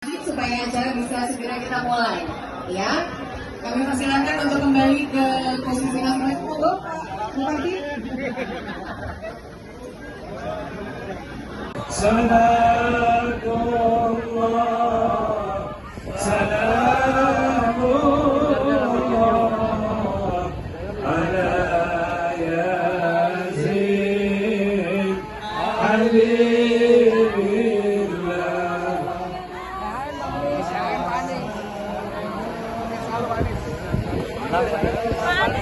supaya acara bisa segera kita mulai, ya. Kami persilakan untuk kembali ke posisi masing-masing. Monggo, Bupati.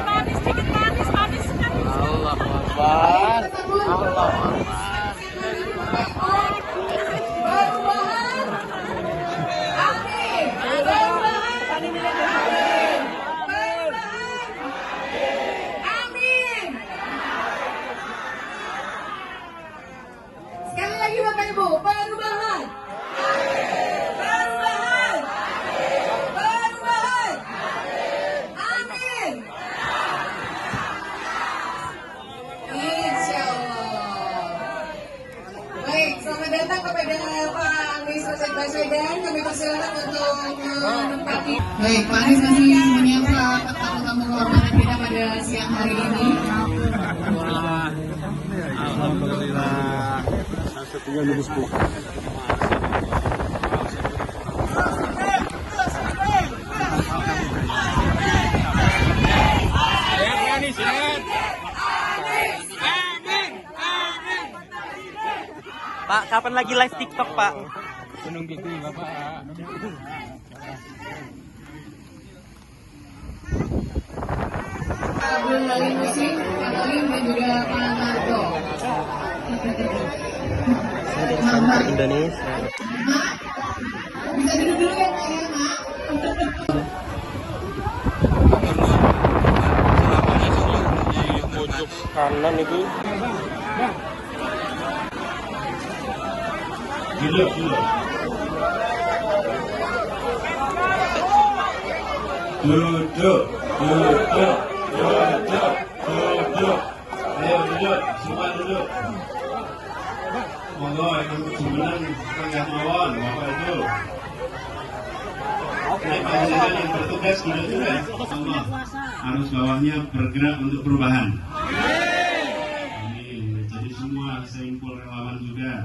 Manis, dikit manis. Allah Akbar. Allah Akbar. Sekali lagi Bapak Ibu, perubahan. Selamat datang kepada Pak Anies Baswedan. Kami persilakan untuk menempati. Baik, Pak Anies masih menyapa tamu-tamu kehormatan kita pada siang hari ini. Alhamdulillah. Satunya lulus bu. Pak, kapan lagi live TikTok, Pak? Senang gitu, Bapak. Belum lagi musik, Katalin dan juga Pak Marco. Mama. Indonesia. Mak, bisa duduk dulu ya Pak ya, Mak. Pojok kanan itu. Duduk. Ayo duduk, semua duduk. Monggo yang kejumenang tengah mawon, Bapak Ibu. Naik panjenengan yang bertugas duduk dulu ya. Allah, arus bawahnya bergerak untuk perubahan. Amin. Jadi semua seimpul relawan juga.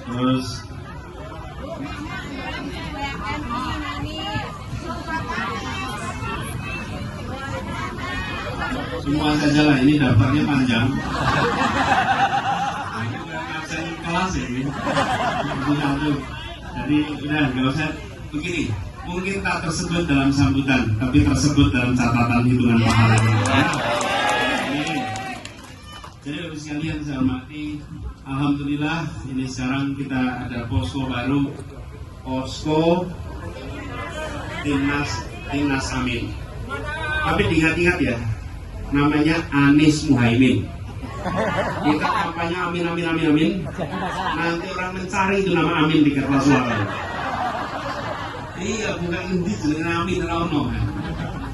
Terus semua saja lah, ini daftarnya panjang. Absen kelas ini. Jadi udah nggak usah begini. Mungkin tak tersebut dalam sambutan, tapi tersebut dalam catatan hitungan pahala. Jadi Bapak sekalian saya hormati, alhamdulillah ini sekarang kita ada posko baru, posko Timnas Amin. Tapi diingat-ingat ya, namanya Anies Muhaimin. Kita kampanye amin. Nanti orang mencari itu nama Amin di kertas suara. Iya, bukan endi jenenge Amin ono.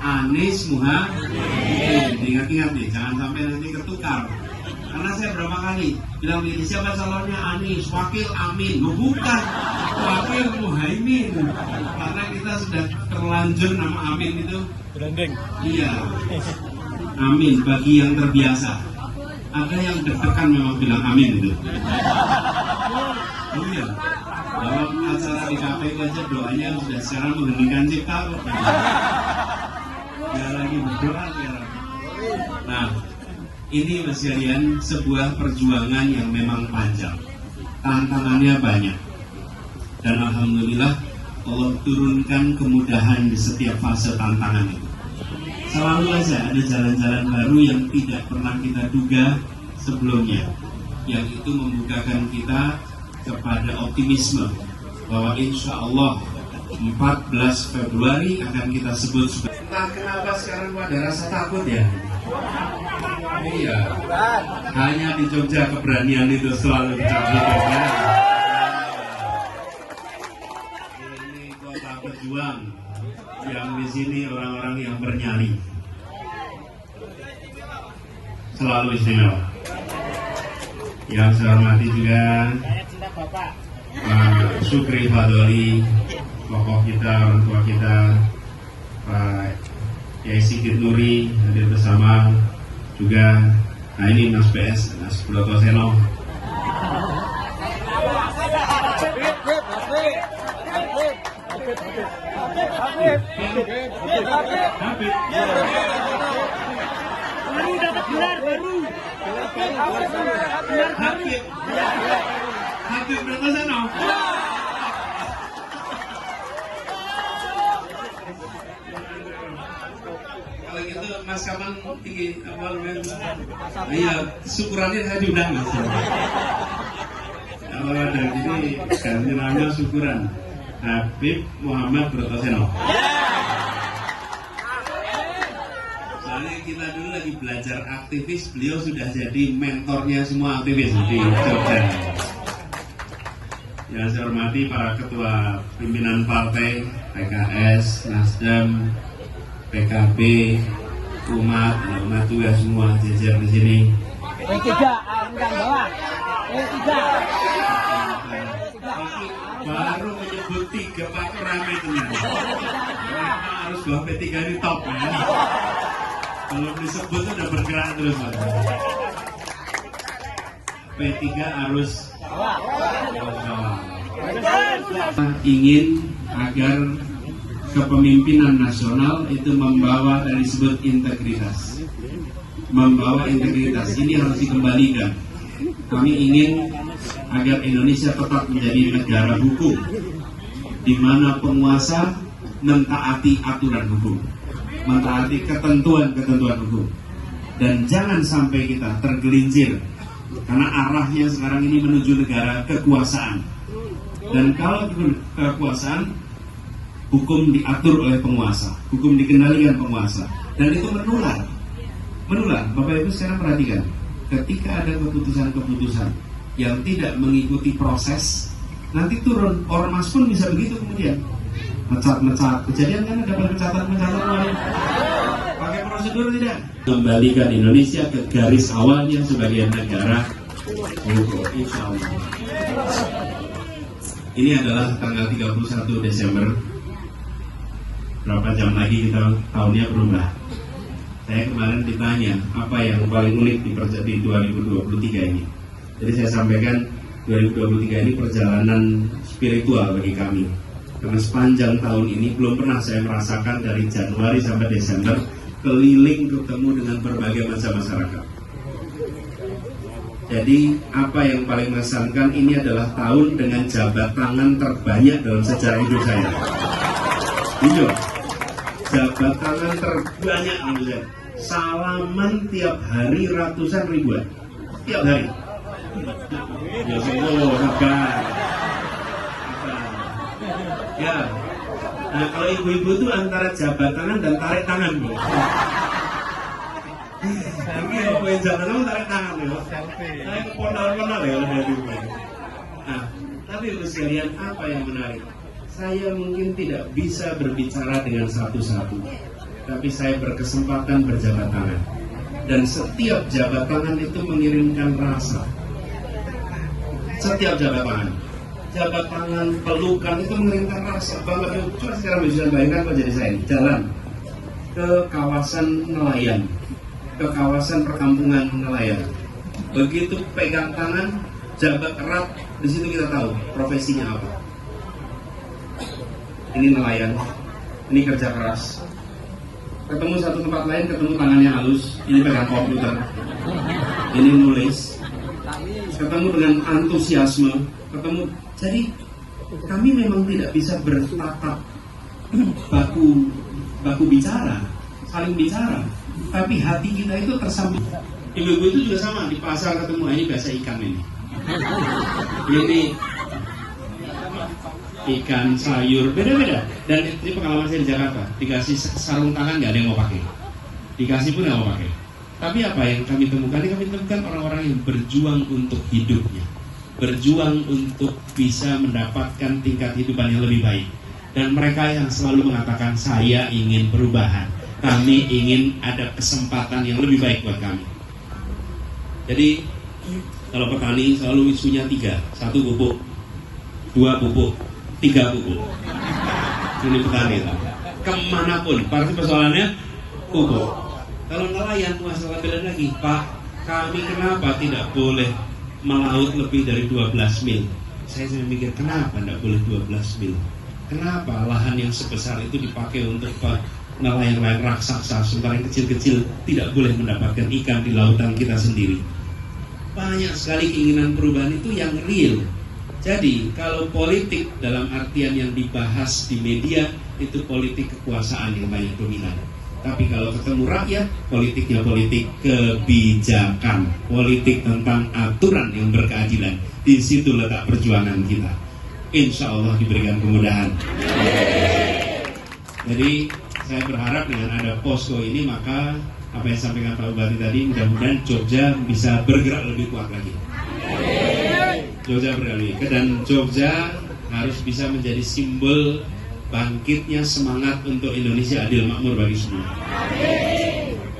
Anies Muhaimin. Diingat-ingat nih, jangan sampai nanti ketukar. Karena saya berapa kali bilang begini, siapa calonnya Anies, wakil Amin. Bukan, wakil Muhaimin. Karena kita sudah terlanjur nama Amin itu branding. Iya, Amin bagi yang terbiasa. Ada yang deg-degan memang bilang Amin itu. Iya, dalam acara di KPU aja doanya sudah sekarang menghentikan cipta. Ya lagi berdoa sekarang. Nah, ini Mas Yarian sebuah perjuangan yang memang panjang, tantangannya banyak, dan alhamdulillah Allah turunkan kemudahan di setiap fase tantangan itu. Selalu aja ada jalan-jalan baru yang tidak pernah kita duga sebelumnya, yang itu membukakan kita kepada optimisme bahwa insya Allah 14 Februari akan kita sebut sebagai. Entah kenapa sekarang ada rasa takut ya. Iya, hanya di Jogja keberanian itu selalu dicabut ya. Ini kota berjuang, yang di sini orang-orang yang bernyali, selalu istimewa. Yang saya hormati juga Pak Sukri Fadoli, tokoh kita, orang tua kita, Pak Kiai Sigit Nuri hadir bersama juga. Nah ini Mas PS, Mas Broto Seno. Baru dapat gelar baru. Habib Broto Seno. Kalau gitu Mas Kaman tinggi apa namanya? Iya, syukurannya saya diundang Mas. Kalau dari sini ganti nama syukuran Habib Muhammad Broto Seno. Soalnya kita dulu lagi belajar aktivis, beliau sudah jadi mentornya semua aktivis di Jogja. Yang saya hormati para ketua pimpinan partai PKS, Nasdem, PKB, umat juga semua jejer di sini. Baru menyebut 3 Pak ramai teman. Kenapa harus bawa P3 ini top ya? Kalau disebut udah bergerak terus Pak. P3 harus ingin agar kepemimpinan nasional itu membawa dan disebut integritas. Membawa integritas ini harus dikembalikan. Kami ingin agar Indonesia tetap menjadi negara hukum, di mana penguasa mentaati aturan hukum, mentaati ketentuan-ketentuan hukum, dan jangan sampai kita tergelincir karena arahnya sekarang ini menuju negara kekuasaan. Dan kalau kekuasaan, hukum diatur oleh penguasa, hukum dikendalikan penguasa, dan itu menular. Bapak Ibu sekarang perhatikan, ketika ada keputusan-keputusan yang tidak mengikuti proses, nanti turun. Ormas pun bisa begitu kemudian mecat. Kejadian kan ada pencatan lain. Pakai prosedur tidak? Kembalikan Indonesia ke garis awalnya sebagai negara hukum, insya Allah. Ini adalah tanggal 31 Desember. Berapa jam lagi kita tahunnya berubah. Saya kemarin ditanya apa yang paling unik di 2023 ini. Jadi saya sampaikan 2023 ini perjalanan spiritual bagi kami. Karena sepanjang tahun ini belum pernah saya merasakan dari Januari sampai Desember keliling ketemu dengan berbagai macam masyarakat. Jadi apa yang paling mengesankan, ini adalah tahun dengan jabat tangan terbanyak dalam sejarah hidup saya. Jujur, jabat tangan terbanyak nih, salaman tiap hari ratusan ribuan, tiap hari. Ya sabar. Ya. Nah kalau ibu-ibu itu antara jabat tangan dan tarik tangan, Bu. Ini apa yang jabat tangan tarik tangan, Bu. Saya kepondal-pondal ya dari ibu. Nah, tapi ibu sekalian, apa yang menarik? Saya mungkin tidak bisa berbicara dengan satu-satu, tapi saya berkesempatan berjabat tangan. Dan setiap jabat tangan itu mengirimkan rasa. Setiap jabat tangan, pelukan itu mengirimkan rasa. Bapak Ibu, coba sekarang bisa bayangkan kalau jadi saya jalan ke kawasan nelayan, ke kawasan perkampungan nelayan. Begitu pegang tangan, jabat erat, di situ kita tahu profesinya apa. Ini nelayan, ini kerja keras. Ketemu satu tempat lain, ketemu tangannya halus, ini pegang komputer, ini nulis. Ketemu dengan antusiasme, ketemu. Jadi kami memang tidak bisa bertatap baku bicara, saling bicara, tapi hati kita itu tersambung. Ibu-ibu itu juga sama, di pasar ketemu, ini biasa ikan ini ikan, sayur, beda-beda. Dan ini pengalaman saya di Jakarta, dikasih sarung tangan nggak ada yang mau pakai, dikasih pun nggak mau pakai. Tapi apa yang kami temukan? Kami temukan orang-orang yang berjuang untuk hidupnya, berjuang untuk bisa mendapatkan tingkat kehidupan yang lebih baik. Dan mereka yang selalu mengatakan, saya ingin perubahan, kami ingin ada kesempatan yang lebih baik buat kami. Jadi kalau petani selalu isunya 3, 1 pupuk, 2 pupuk, 3 pupuk. Ini petani lah. Kemanapun, pasti persoalannya pupuk. Kalau nelayan masalah beda lagi, Pak, kami kenapa tidak boleh melaut lebih dari 12 mil? Saya mikir, kenapa tidak boleh 12 mil? Kenapa lahan yang sebesar itu dipakai untuk nelayan-nelayan raksasa, sementara yang kecil-kecil tidak boleh mendapatkan ikan di lautan kita sendiri? Banyak sekali keinginan perubahan itu yang real. Jadi kalau politik dalam artian yang dibahas di media itu politik kekuasaan yang banyak dominan. Tapi kalau ketemu rakyat, politiknya politik kebijakan, politik tentang aturan yang berkeadilan. Di situ letak perjuangan kita. Insya Allah diberikan kemudahan. Jadi saya berharap dengan ada posko ini, maka apa yang disampaikan Pak Bupati tadi, mudah-mudahan Jogja bisa bergerak lebih kuat lagi. Jogja bergerak lebih, dan Jogja harus bisa menjadi simbol bangkitnya semangat untuk Indonesia adil makmur bagi semua.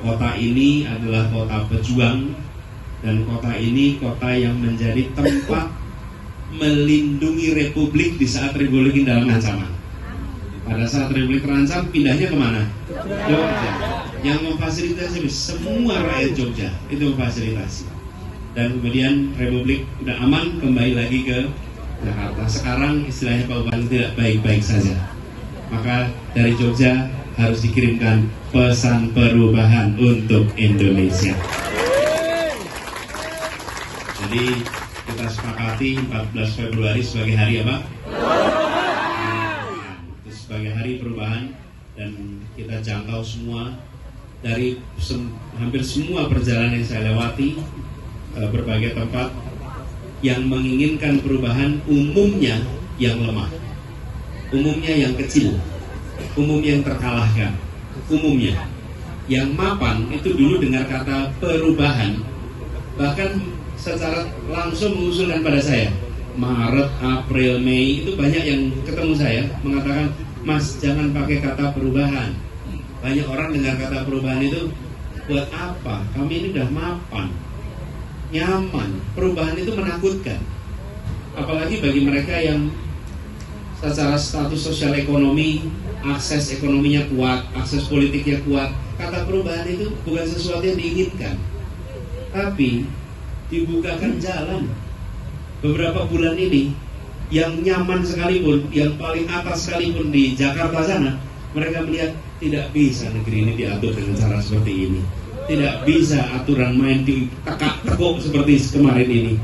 Kota ini adalah kota pejuang, dan kota ini kota yang menjadi tempat melindungi Republik di saat Republik ini dalam ancaman. Pada saat Republik terancam, pindahnya kemana? Jogja. Yang memfasilitasi semua rakyat Jogja itu memfasilitasi. Dan kemudian Republik udah aman, kembali lagi ke Jakarta. Sekarang istilahnya Pak Bupati tidak baik-baik saja. Maka dari Jogja harus dikirimkan pesan perubahan untuk Indonesia. Jadi kita sepakati 14 Februari sebagai hari apa? Itu sebagai hari perubahan, dan kita jangkau semua dari hampir semua perjalanan yang saya lewati, berbagai tempat yang menginginkan perubahan, umumnya yang lemah, umumnya yang kecil, umumnya yang terkalahkan, umumnya yang mapan itu dulu dengar kata perubahan, bahkan secara langsung mengusulkan pada saya. Maret, April, Mei itu banyak yang ketemu saya mengatakan, Mas jangan pakai kata perubahan. Banyak orang dengar kata perubahan itu, buat apa? Kami ini udah mapan, nyaman. Perubahan itu menakutkan, apalagi bagi mereka yang secara status sosial ekonomi, akses ekonominya kuat, akses politiknya kuat. Kata perubahan itu bukan sesuatu yang diinginkan, tapi dibukakan jalan. Beberapa bulan ini yang nyaman sekalipun, yang paling atas sekalipun di Jakarta sana, mereka melihat tidak bisa negeri ini diatur dengan cara seperti ini. Tidak bisa aturan main ditekak-tekuk seperti kemarin ini.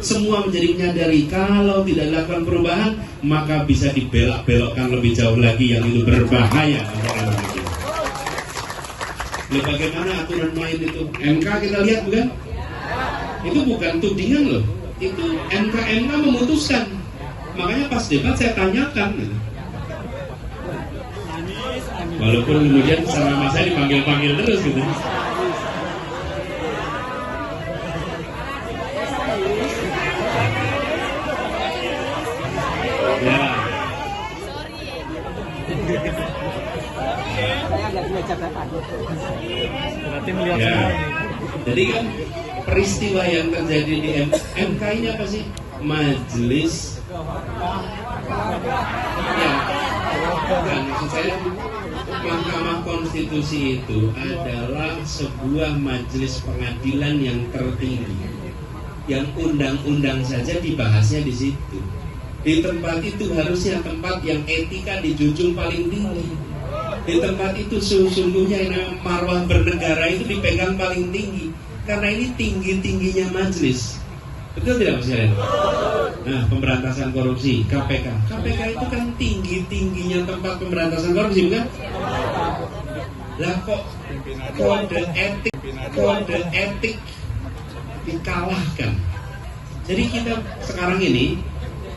Semua menjadi menyadari kalau tidak dilakukan perubahan, maka bisa dibelok-belokkan lebih jauh lagi, yang itu berbahaya. Lalu bagaimana aturan main itu? MK kita lihat bukan? Itu bukan tudingan loh. Itu MK memutuskan. Makanya pas debat saya tanyakan. Walaupun kemudian sama saya dipanggil-panggil terus gitu. Ya. Ya. Jadi kan peristiwa yang terjadi di MK ini apa sih? Majelis. Ya. Bukan, maksud saya Mahkamah Konstitusi itu adalah sebuah majelis pengadilan yang tertinggi, yang undang-undang saja dibahasnya di situ. Di tempat itu harusnya tempat yang etika dijunjung paling tinggi. Di tempat itu sesungguhnya yang marwah bernegara itu dipegang paling tinggi. Karena ini tinggi-tingginya majelis. Betul tidak Mas Yaren? Nah, pemberantasan korupsi, KPK. KPK itu kan tinggi-tingginya tempat pemberantasan korupsi, bukan? Lah kok kode etik dikalahkan. Jadi kita sekarang ini,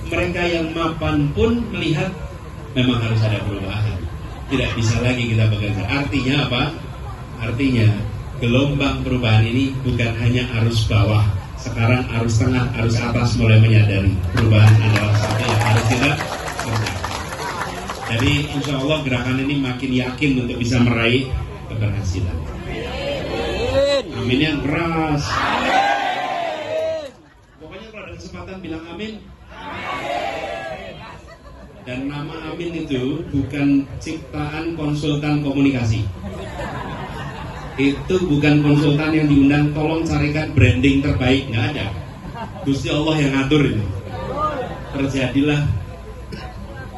mereka yang mapan pun melihat memang harus ada perubahan. Tidak bisa lagi kita bekerja. Artinya apa? Artinya gelombang perubahan ini bukan hanya arus bawah. Sekarang arus tengah, arus atas mulai menyadari perubahan adalah sesuatu yang harus kita kerjakan. Jadi insya Allah gerakan ini makin yakin untuk bisa meraih keberhasilan. Amin yang keras. Pokoknya kalau ada kesempatan bilang amin. Dan nama Amin itu bukan ciptaan konsultan komunikasi. Itu bukan konsultan yang diundang, tolong carikan branding terbaik, nggak ada. Gusti Allah yang ngatur itu. Terjadilah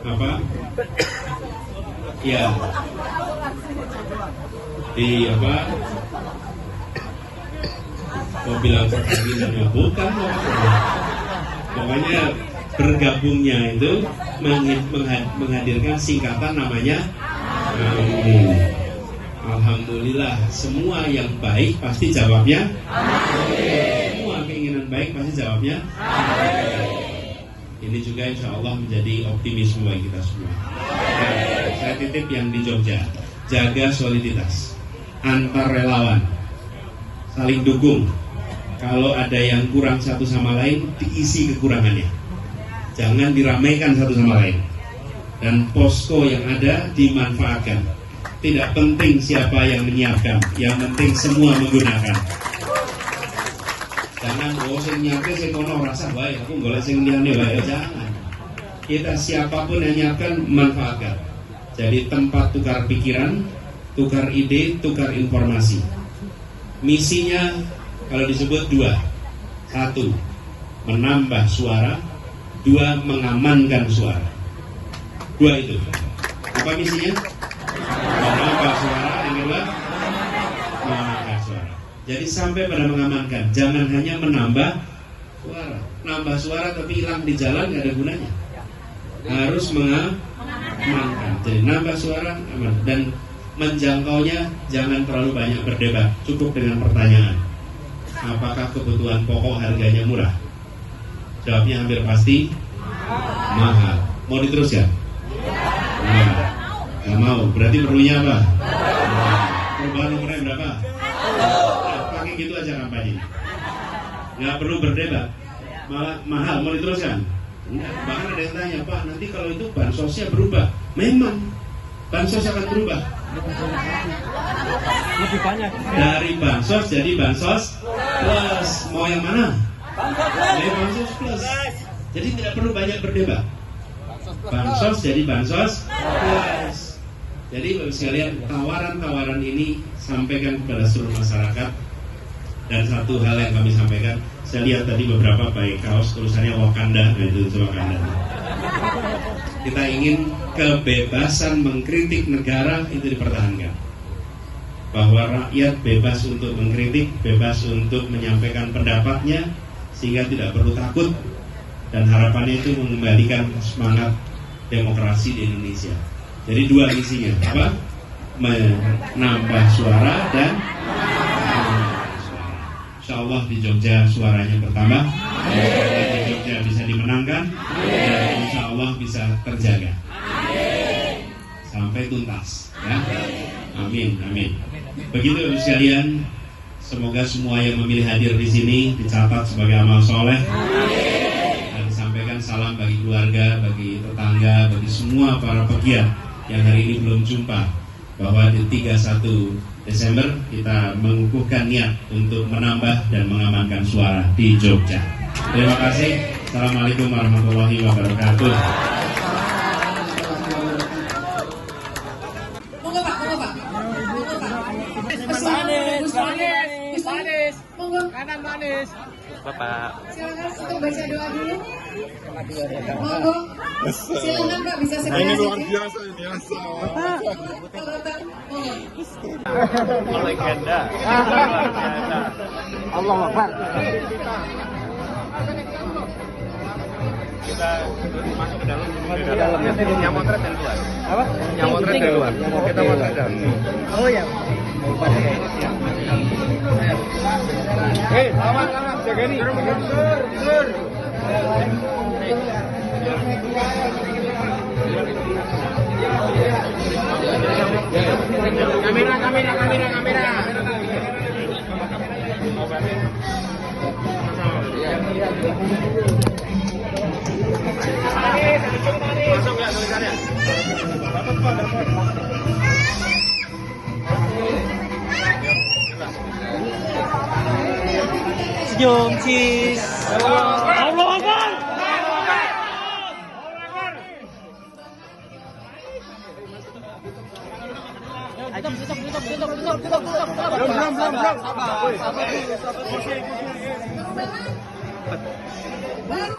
apa? Ya, di apa? Mau bilang perkawinan ya bukan, pokoknya bergabungnya itu menghadirkan singkatan namanya Amin. Alhamdulillah, semua yang baik pasti jawabnya Amin. Semua keinginan baik pasti jawabnya Amin. Ini juga insya Allah menjadi optimisme bagi kita semua. Nah, saya titip yang di Jogja, jaga soliditas antar relawan, saling dukung. Kalau ada yang kurang satu sama lain, diisi kekurangannya. Jangan diramaikan satu sama lain. Dan posko yang ada dimanfaatkan. Tidak penting siapa yang menyiapkan, yang penting semua menggunakan. Jangan sing nyiapke sing kono rasa bae, aku golek sing liyane bae. Jangan. Kita siapapun yang nyiapkan, manfaatkan. Jadi tempat tukar pikiran, tukar ide, tukar informasi. Misinya kalau disebut dua. Satu, menambah suara. Dua, mengamankan suara. Dua itu. Apa misinya? Menambah suara. Yang kedua, mengamankan suara. Jadi sampai pada mengamankan. Jangan hanya menambah suara. Nambah suara tapi hilang di jalan nggak ada gunanya. Harus mengamankan. Jadi nambah suara, aman. Dan menjangkaunya jangan terlalu banyak berdebat. Cukup dengan pertanyaan. Apakah kebutuhan pokok harganya murah? Jawabnya hampir pasti mahal. Mau diteruskan? Nah, nggak mau. Berarti perlunya apa? Perubahan umurnya berapa? Nah, pakai gitu aja kampanye. Nggak perlu berdebat. Malah mahal. Mau diteruskan? Enggak. Bahkan ada yang tanya, Pak, nanti kalau itu bansosnya berubah. Memang bansos akan berubah. Lebih banyak. Dari bansos jadi bansos plus. Mau yang mana? Dari bansos plus. Jadi tidak perlu banyak berdebat. Bansos jadi bansos plus. Jadi Bapak sekalian, tawaran-tawaran ini sampaikan kepada seluruh masyarakat. Dan satu hal yang kami sampaikan, saya lihat tadi beberapa baik kaos tulisannya Wakanda, nah itu Wakanda. Kita ingin kebebasan mengkritik negara itu dipertahankan. Bahwa rakyat bebas untuk mengkritik, bebas untuk menyampaikan pendapatnya, sehingga tidak perlu takut. Dan harapannya itu mengembalikan semangat demokrasi di Indonesia. Jadi dua misinya, apa? Menambah suara dan insya Allah di Jogja suaranya bertambah, di Jogja bisa dimenangkan, dan insya Allah bisa terjaga sampai tuntas. Ya? Amin, amin. Begitu Bapak sekalian, semoga semua yang memilih hadir di sini dicatat sebagai amal soleh. Dan disampaikan salam bagi keluarga, bagi tetangga, bagi semua para pegiat yang hari ini belum jumpa, bahwa di 31 Desember kita mengukuhkan niat untuk menambah dan mengamankan suara di Jogja. Terima kasih. Assalamualaikum warahmatullahi wabarakatuh. Manis. Kanan manis. Bapak. Silakan untuk baca doa dulu. Monggo. Silakan Pak, bisa segera. Ini luar biasa ini asal. Legenda. Allah Akbar. Kita masuk ke dalam. Yang motret dari luar. Apa? Yang motret dari luar. Kita motret dalam. Oh ya. Hei, lawan, jaga ini. Sur. Kamera. Masuk ya tulisannya. Senyum, cheese. Allah Akbar. Belum. Baru